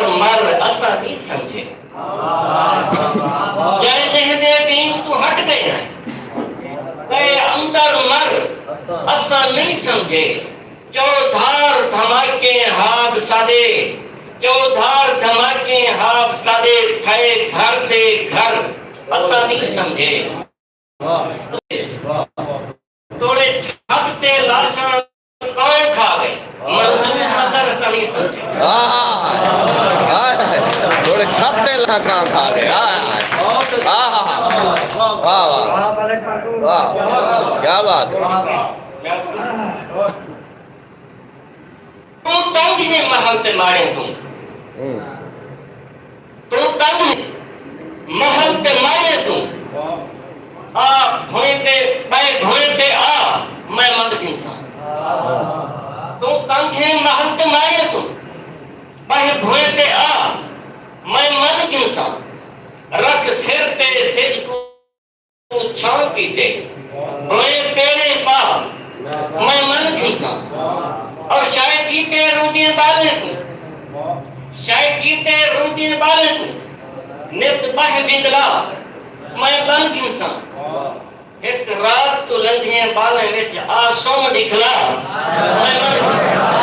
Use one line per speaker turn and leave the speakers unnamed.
اندر مر اسا نہیں سمجھے جائے دے دین تو ہٹ گئے ہیں کہ اندر مر اسا نہیں سمجھے چودھار دھماکے ہاتھ سادے چودھار دھماکے ہاتھ سادے تھے گھر دے گھر اسا نہیں سمجھے توڑے چھت تے لاشاں کون کھا گئے مظلوم اندر اسا نہیں سمجھے
تھوڑے چھت تے لاشاں کھا گئے واہ واہ کیا بات
تو تنگ ہی محل تے مارے تو تنگ ہی محل تے مارے دھوئے تے میں مند انسان تو تنگ ہی محل تے مارے دھوئے تے میں مند انسان رکھ سر تے سج کو چھان پیتے دھوئے پیرے پا میں مند انسان اور شاید کیتے روٹیاں بالے تو شاید کیتے روٹیاں بالے تو نت بہ بندلا میں بند انسان ایک رات تو لندھیاں بالے وچ سوم دکھلا میں بند انسان